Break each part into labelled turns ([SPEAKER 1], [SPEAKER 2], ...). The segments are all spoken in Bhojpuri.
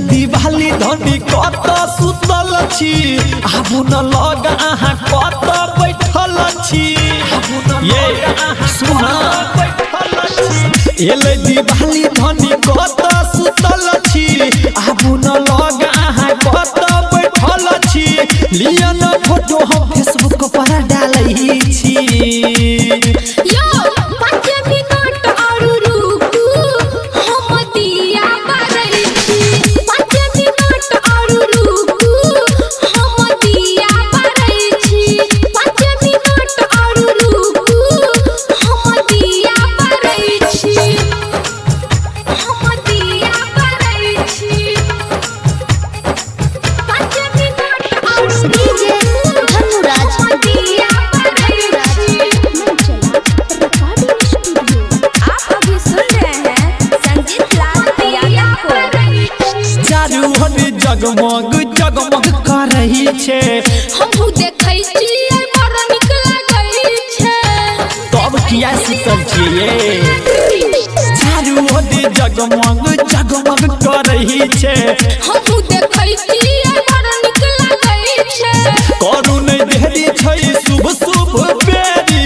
[SPEAKER 1] दिवाली धनी कत सुतल छी आबू न लग आहा कत बैठल छी ये सुना बैठल छी एले दिवाली धनी कत सुतल छी आबू न लग आहा कत बैठल छी लिया न फोटो हम फेसबुक पर डालै छी
[SPEAKER 2] यो
[SPEAKER 1] जगमग जगमग कर रही छे
[SPEAKER 2] हमहु देखै छियै बड़ नीक लागै छे
[SPEAKER 1] तब किया सुतल छियै चारू ओर जगमग जगमग कर रही छे
[SPEAKER 2] हमहु देखै छियै बड़ नीक लागै छे
[SPEAKER 1] करू नै देरी छै शुभ शुभ बेरी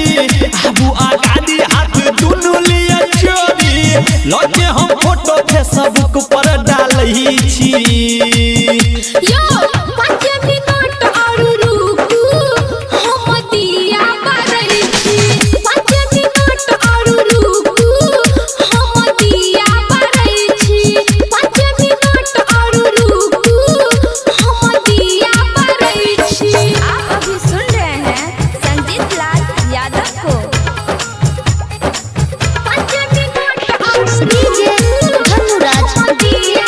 [SPEAKER 1] आबू आगादी हाथ दुनू लिया चोरी लगे हम फोटो फेसबुक पर डालै छी
[SPEAKER 2] यो 5 मिनट और रुकू हम दिया बारै छी 5 मिनट और रुकू हम दिया बारै छी 5 मिनट और रुकू हम दिया बारै छी। आप अभी सुन रहे हैं संजीत लाल यादव को 5 मिनट और डीजे धनुराज दिया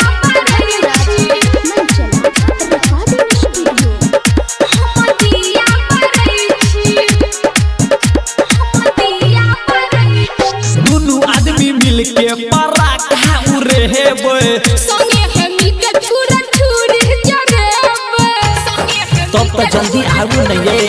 [SPEAKER 1] के पराठा उरे हेबे
[SPEAKER 2] संगे है मिलके छुरा छुरी जरेबे
[SPEAKER 1] तब तो जल्दी आबू न ये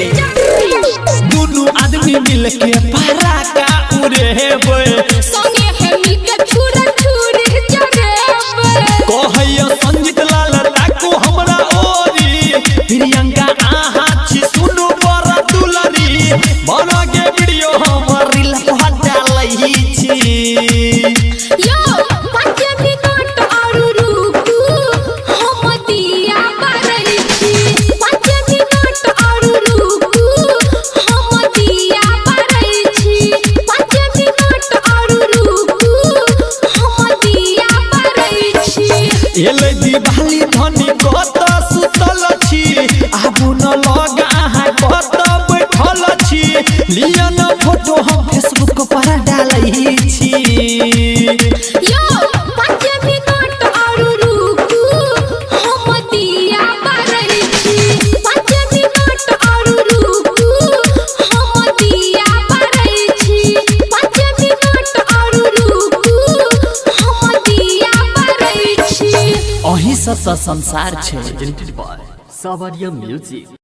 [SPEAKER 1] दुनू आदमी मिलके पराठा उरे हेबे
[SPEAKER 2] संगे है मिलके छुरा छुरी जरेबे
[SPEAKER 1] कहैया संजीत लाल ताको हमरा ओरी प्रियंका आहा छी सुनु बर दुलरी बना के वीडियो हमर रील पर डालै छी
[SPEAKER 2] यो 5 मिनट और रुकू हम दिया बारै छी 5 मिनट और रुकू हम दिया बारै छी 5 मिनट और रुकू हम दिया बारै छी
[SPEAKER 1] एले दिवाली धनी कत सुतल छी आबू न लग आहा कत बैठल छी लिया न फोटो हम फेसबुक पर डालै छी
[SPEAKER 2] यो 5 मिनट और रुकू हम दिया बारै छी 5 मिनट और रुकू हम दिया बारै छी 5 मिनट और रुकू हम दिया बारै छी
[SPEAKER 1] अही सब संसार छै।
[SPEAKER 3] Presented by Sawariya Music.